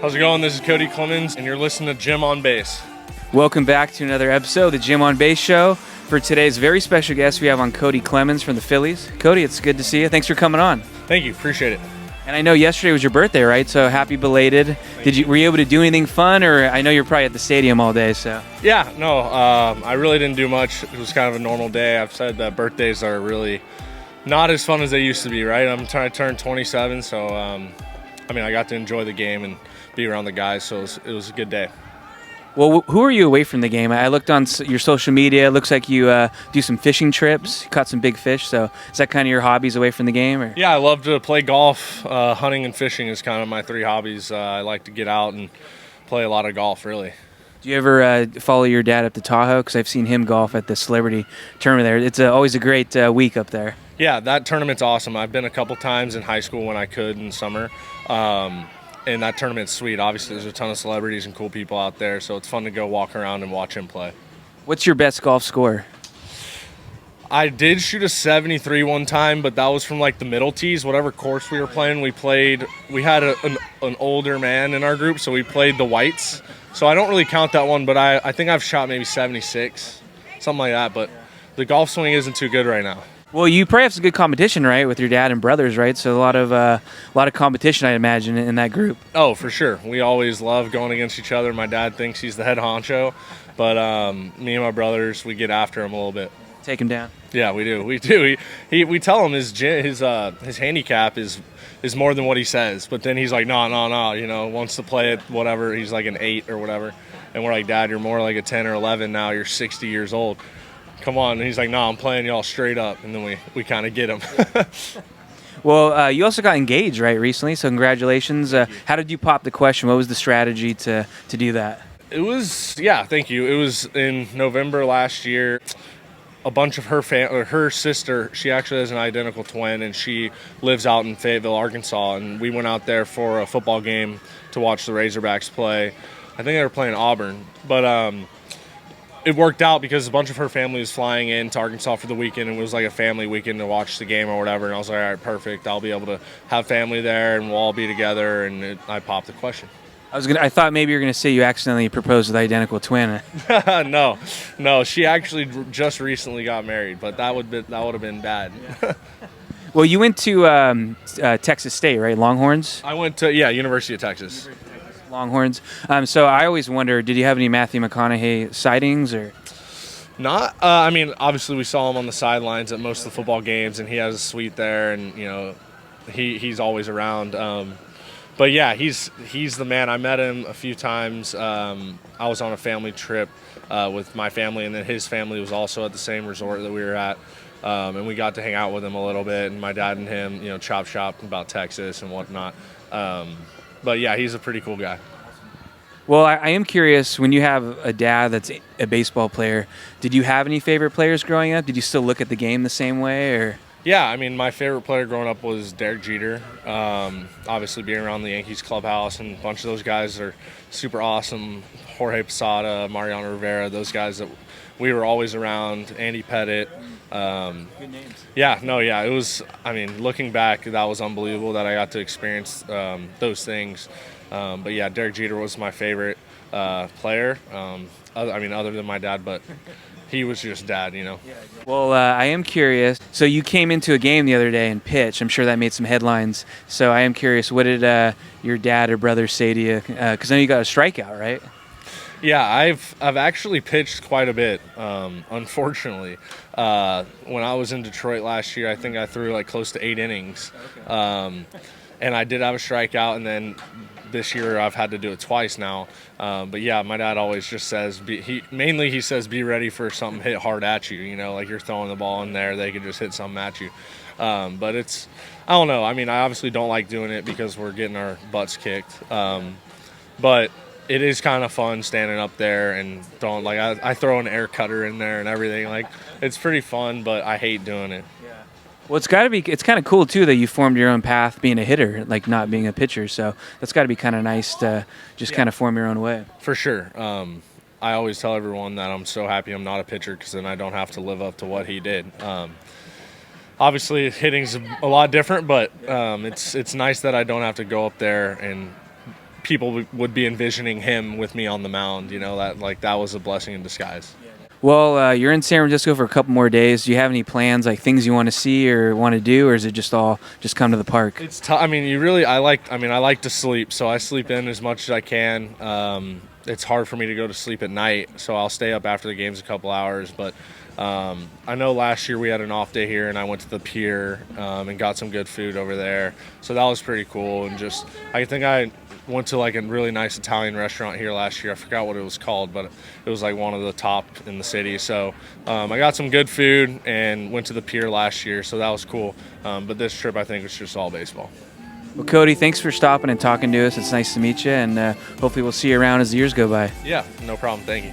How's it going? This is Kody Clemens, and you're listening to Jim on Base. Welcome back to another episode of the Jim on Base Show. For today's very special guest, we have on Kody Clemens from the Phillies. Kody, it's good to see you. Thanks for coming on. Thank you. Appreciate it. And I know yesterday was your birthday, right? So happy belated. Were you able to do anything fun, or I know you're probably at the stadium all day, so. Yeah, no, I really didn't do much. It was kind of a normal day. I've said that birthdays are really not as fun as they used to be, right? I'm trying to turn 27, so I got to enjoy the game and be around the guys, so it was a good day. Well, who are you away from the game? I looked on your social media. It looks like you do some fishing trips, caught some big fish. So is that kind of your hobbies away from the game? Or? Yeah, I love to play golf. Hunting and fishing is kind of my three hobbies. I like to get out and play a lot of golf, really. Do you ever follow your dad up to Tahoe? Because I've seen him golf at the Celebrity Tournament there. It's always a great week up there. Yeah, that tournament's awesome. I've been a couple times in high school when I could in summer. And that tournament's sweet. Obviously, there's a ton of celebrities and cool people out there, so it's fun to go walk around and watch him play. What's your best golf score? I did shoot a 73 one time, but that was from like the middle tees. Whatever course we were playing, we had an older man in our group, so we played the whites. So I don't really count that one, but I think I've shot maybe 76, something like that. But the golf swing isn't too good right now. Well, you probably have some good competition, right, with your dad and brothers, right? So a lot of competition, I imagine, in that group. Oh, for sure. We always love going against each other. My dad thinks he's the head honcho, but me and my brothers, we get after him a little bit. Take him down. Yeah, we do. We do. We tell him his handicap is more than what he says, but then he's like, no, you know, wants to play it, whatever. He's like an 8 or whatever, and we're like, Dad, you're more like a 10 or 11 now. You're 60 years old. Come on. And he's like, no, I'm playing y'all straight up. And then we kind of get him. Well, you also got engaged, right, recently, so congratulations. How did you pop the question? What was the strategy to do that? Thank you. It was in November last year. A bunch of her sister, she actually has an identical twin, and she lives out in Fayetteville, Arkansas. And we went out there for a football game to watch the Razorbacks play. I think they were playing Auburn. But it worked out because a bunch of her family was flying in to Arkansas for the weekend, and it was like a family weekend to watch the game or whatever. And I was like, all right, perfect. I'll be able to have family there, and we'll all be together. And I popped the question. I thought maybe you were gonna say you accidentally proposed with the identical twin. No. She actually just recently got married, but that would have been bad. Yeah. Well, you went to Texas State, right? Longhorns. I went to University of Texas. Longhorns. So I always wonder, did you have any Matthew McConaughey sightings or? Not. Obviously we saw him on the sidelines at most of the football games, and he has a suite there, and you know, he's always around. But yeah, he's the man. I met him a few times. I was on a family trip with my family, and then his family was also at the same resort that we were at, and we got to hang out with him a little bit. And my dad and him, you know, chop shop about Texas and whatnot. But yeah, he's a pretty cool guy. Well, I am curious, when you have a dad that's a baseball player, did you have any favorite players growing up? Did you still look at the game the same way, or? Yeah, my favorite player growing up was Derek Jeter. Obviously, being around the Yankees clubhouse, and a bunch of those guys are super awesome. Jorge Posada, Mariano Rivera, those guys that we were always around. Andy Pettit. Good names. Yeah. It was. Looking back, that was unbelievable that I got to experience those things. But yeah, Derek Jeter was my favorite player. Other than my dad, but. He was just dad, you know. Well, I am curious. So you came into a game the other day and pitched. I'm sure that made some headlines. So I am curious, what did your dad or brother say to you? Because I know you got a strikeout, right? Yeah, I've actually pitched quite a bit, unfortunately. When I was in Detroit last year, I think I threw like close to 8 innings. Okay. And I did have a strikeout, and then this year I've had to do it twice now. But yeah, my dad always just says, he says, be ready for something hit hard at you. You know, like you're throwing the ball in there, they could just hit something at you. But I don't know. I obviously don't like doing it because we're getting our butts kicked. But it is kind of fun standing up there and throwing, like I throw an air cutter in there and everything. Like it's pretty fun, but I hate doing it. Yeah. Well, it's kind of cool too that you formed your own path being a hitter, like not being a pitcher. So that's got to be kind of nice to just kind of form your own way. For sure. I always tell everyone that I'm so happy I'm not a pitcher because then I don't have to live up to what he did. Obviously, hitting's a lot different, but it's nice that I don't have to go up there and people would be envisioning him with me on the mound. You know, that was a blessing in disguise. Well, you're in San Francisco for a couple more days. Do you have any plans, like things you want to see or want to do, or is it just all just come to the park? It's tough. I mean, I like to sleep, so I sleep in as much as I can. It's hard for me to go to sleep at night, so I'll stay up after the games a couple hours. But I know last year we had an off day here, and I went to the pier and got some good food over there, so that was pretty cool. And just, I think I went to like a really nice Italian restaurant here last year. I forgot what it was called, but it was like one of the top in the city. So I got some good food and went to the pier last year, so that was cool. But this trip, I think, was just all baseball. Well, Kody, thanks for stopping and talking to us. It's nice to meet you, and hopefully we'll see you around as the years go by. Yeah, no problem. Thank you.